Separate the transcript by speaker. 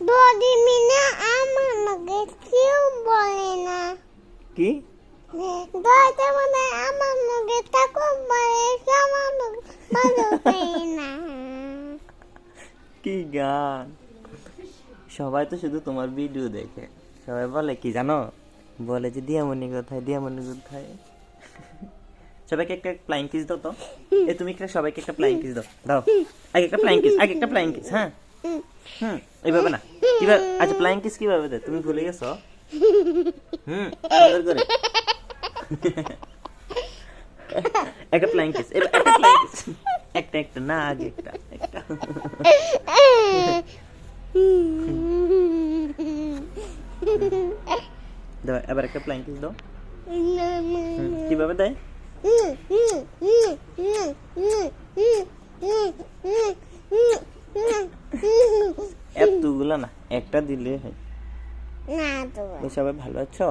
Speaker 1: body Mina আমার লগে কেউ বলে না
Speaker 2: কি
Speaker 1: দয়টা মানে আমার লগে থাকো বলে আমার লগে ভালো পাই না
Speaker 2: কি গান সবাই তো শুধু তোমার ভিডিও দেখে সবাই বলে কি জানো বলে যে দিয়ামণি কোথায় সবাইকে একটা ফ্লাইং কিস দাও তো তুমি একটা সবাইকে একটা ফ্লাইং কিস দাও আগে একটা ফ্লাইং কিস হ্যাঁ এইভাবে না কিভাবে আচ্ছা ফ্লাইং কিস কিভাবে দেয় তুমি ভুলে গেছো সুন্দর করে একটা ফ্লাইং কিস একটা না আগে একটা দাও এবার একটা ফ্লাইং কিস দাও কিভাবে দেয় এতগুলো না একটা দিলে হয়
Speaker 1: না তো
Speaker 2: সবাই ভালো আছো